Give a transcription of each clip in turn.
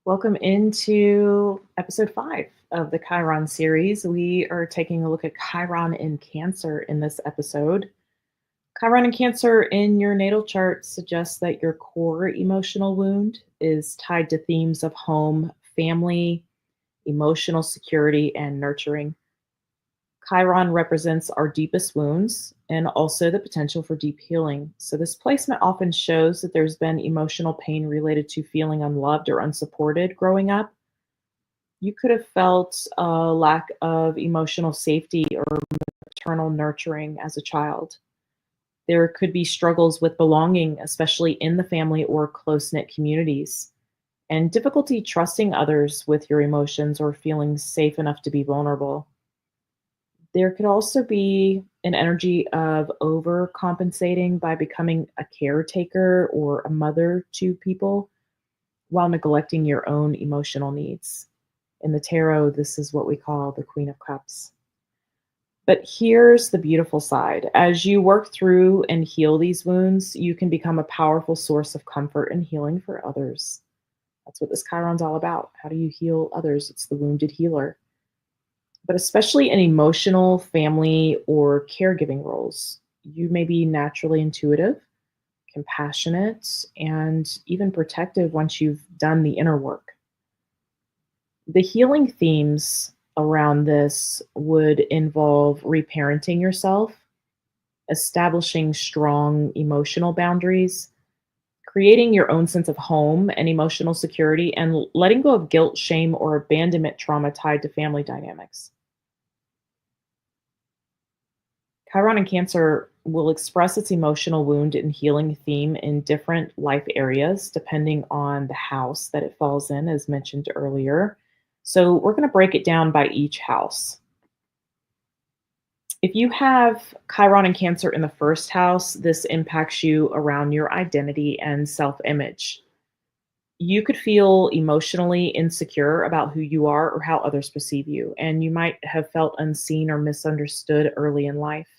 Welcome into episode 5 of the Chiron series. We are taking a look at Chiron in Cancer in this episode. Chiron in Cancer in your natal chart suggests that your core emotional wound is tied to themes of home, family, emotional security, and nurturing. Chiron represents our deepest wounds and also the potential for deep healing. So, this placement often shows that there's been emotional pain related to feeling unloved or unsupported growing up. You could have felt a lack of emotional safety or maternal nurturing as a child. There could be struggles with belonging, especially in the family or close knit communities, and difficulty trusting others with your emotions or feeling safe enough to be vulnerable. There could also be an energy of overcompensating by becoming a caretaker or a mother to people while neglecting your own emotional needs. In the tarot, this is what we call the Queen of Cups. But here's the beautiful side. As you work through and heal these wounds, you can become a powerful source of comfort and healing for others. That's what this Chiron's all about. How do you heal others? It's the wounded healer. But especially in emotional, family, or caregiving roles, you may be naturally intuitive, compassionate, and even protective once you've done the inner work. The healing themes around this would involve reparenting yourself, establishing strong emotional boundaries, creating your own sense of home and emotional security, and letting go of guilt, shame, or abandonment trauma tied to family dynamics. Chiron in Cancer will express its emotional wound and healing theme in different life areas depending on the house that it falls in, as mentioned earlier. So, we're going to break it down by each house. If you have Chiron and Cancer in the first house, this impacts you around your identity and self image. You could feel emotionally insecure about who you are or how others perceive you, and you might have felt unseen or misunderstood early in life.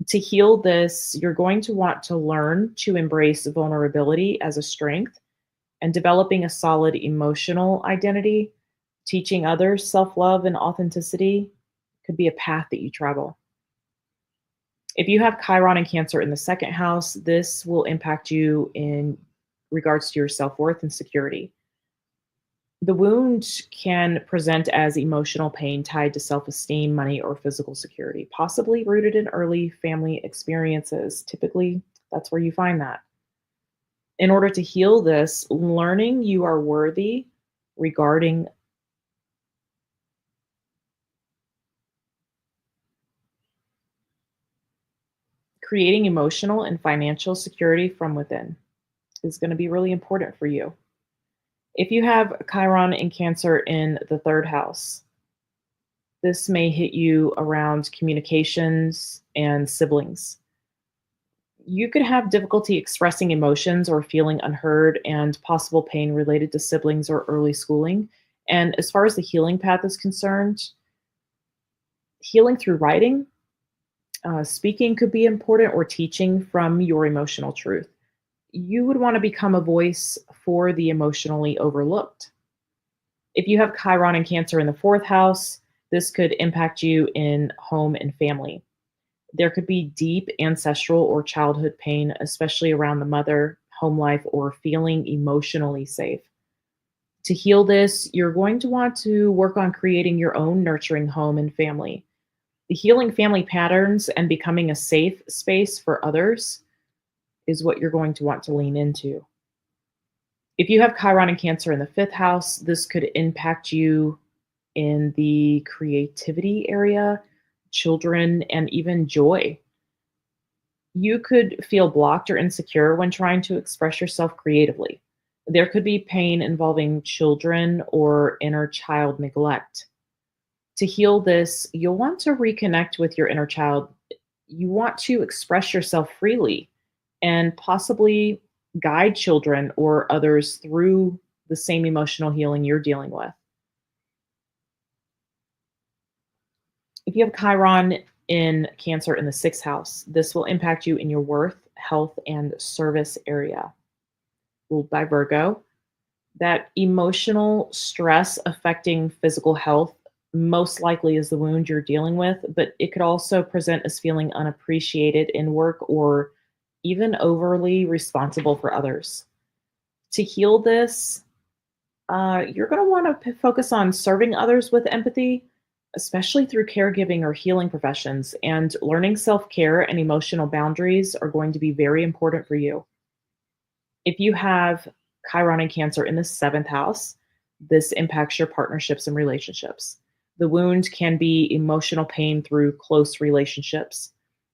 To heal this, you're going to want to learn to embrace vulnerability as a strength and developing a solid emotional identity. Teaching others self love and authenticity could be a path that you travel. If you have Chiron and Cancer in the second house, this will impact you in regards to your self worth and security. The wound can present as emotional pain tied to self esteem, money, or physical security, possibly rooted in early family experiences. Typically, that's where you find that. In order to heal this, learning you are worthy regarding creating emotional and financial security from within is going to be really important for you. If you have Chiron in Cancer in the third house, this may hit you around communications and siblings. You could have difficulty expressing emotions or feeling unheard and possible pain related to siblings or early schooling. And as far as the healing path is concerned, healing through writing, speaking could be important, or teaching from your emotional truth. You would want to become a voice for the emotionally overlooked. If you have Chiron and Cancer in the fourth house, this could impact you in home and family. There could be deep ancestral or childhood pain, especially around the mother, home life, or feeling emotionally safe. To heal this, you're going to want to work on creating your own nurturing home and family. The healing family patterns and becoming a safe space for others is what you're going to want to lean into. If you have Chiron and Cancer in the fifth house, this could impact you in the creativity area, children, and even joy. You could feel blocked or insecure when trying to express yourself creatively. There could be pain involving children or inner child neglect. To heal this, you'll want to reconnect with your inner child. You want to express yourself freely and possibly guide children or others through the same emotional healing you're dealing with. If you have Chiron in Cancer in the sixth house, this will impact you in your worth, health, and service area. Ruled by Virgo, That emotional stress affecting physical health most likely is the wound you're dealing with, but it could also present as feeling unappreciated in work or even overly responsible for others. To heal this, you're going to want to focus on serving others with empathy, especially through caregiving or healing professions. And learning self care and emotional boundaries are going to be very important for you. If you have Chiron and Cancer in the seventh house, this impacts your partnerships and relationships. The wound can be emotional pain through close relationships,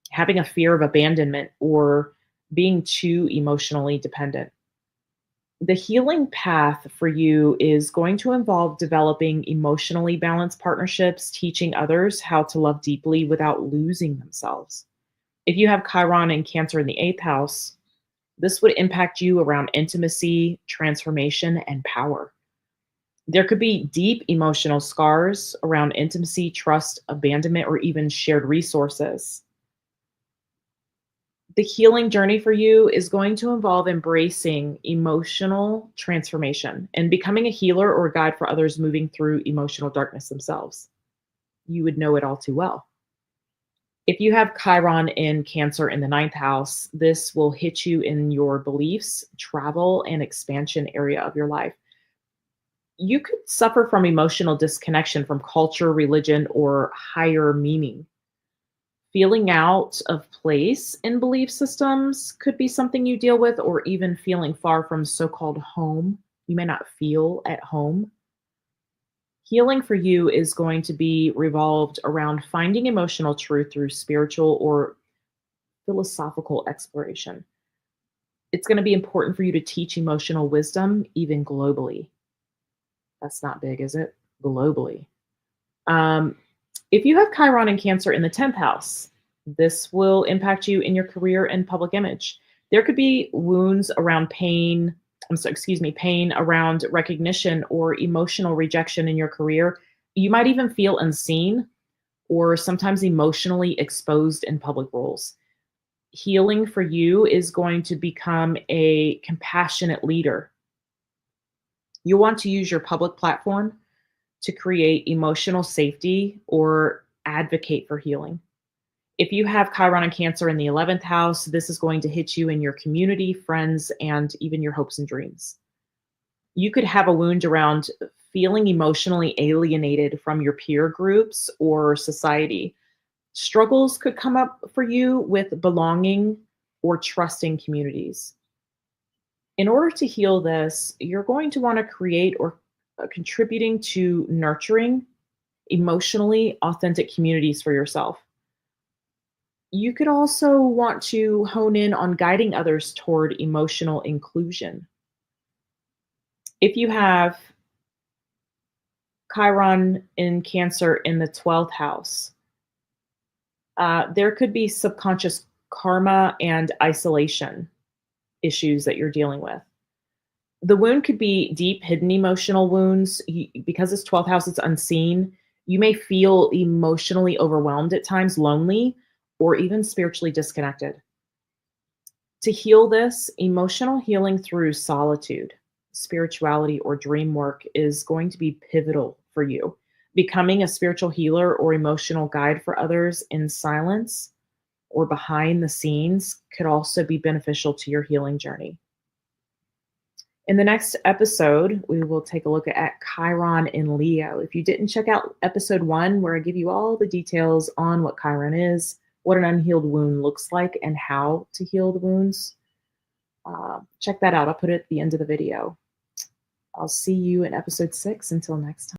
having a fear of abandonment, or being too emotionally dependent. The healing path for you is going to involve developing emotionally balanced partnerships, teaching others how to love deeply without losing themselves. If you have Chiron and Cancer in the eighth house, this would impact you around intimacy, transformation, and power. There could be deep emotional scars around intimacy, trust, abandonment, or even shared resources. The healing journey for you is going to involve embracing emotional transformation and becoming a healer or a guide for others moving through emotional darkness themselves. You would know it all too well. If you have Chiron in Cancer in the ninth house, this will hit you in your beliefs, travel, and expansion area of your life. You could suffer from emotional disconnection from culture, religion, or higher meaning. Feeling out of place in belief systems could be something you deal with, or even feeling far from so called home. You may not feel at home. Healing for you is going to be revolved around finding emotional truth through spiritual or philosophical exploration. It's going to be important for you to teach emotional wisdom, even globally. That's not big, is it? Globally. Um, if you have Chiron and Cancer in the 10th house, this will impact you in your career and public image. There could be wounds around pain. Pain around recognition or emotional rejection in your career. You might even feel unseen or sometimes emotionally exposed in public roles. Healing for you is going to become a compassionate leader. You want to use your public platform to create emotional safety or advocate for healing. If you have Chiron and Cancer in the 11th house, this is going to hit you in your community, friends, and even your hopes and dreams. You could have a wound around feeling emotionally alienated from your peer groups or society. Struggles could come up for you with belonging or trusting communities. In order to heal this, you're going to want to create or contributing to nurturing emotionally authentic communities for yourself. You could also want to hone in on guiding others toward emotional inclusion. If you have Chiron in Cancer in the 12th house, there could be subconscious karma and isolation issues that you're dealing with. The wound could be deep, hidden emotional wounds. Because it's 12th house, it's unseen. You may feel emotionally overwhelmed at times, lonely, or even spiritually disconnected. To heal this, emotional healing through solitude, spirituality, or dream work is going to be pivotal for you. Becoming a spiritual healer or emotional guide for others in silence or behind the scenes could also be beneficial to your healing journey. In the next episode, we will take a look at Chiron in Leo. If you didn't check out episode 1, where I give you all the details on what Chiron is, what an unhealed wound looks like, and how to heal the wounds, check that out. I'll put it at the end of the video. I'll see you in episode 6. Until next time.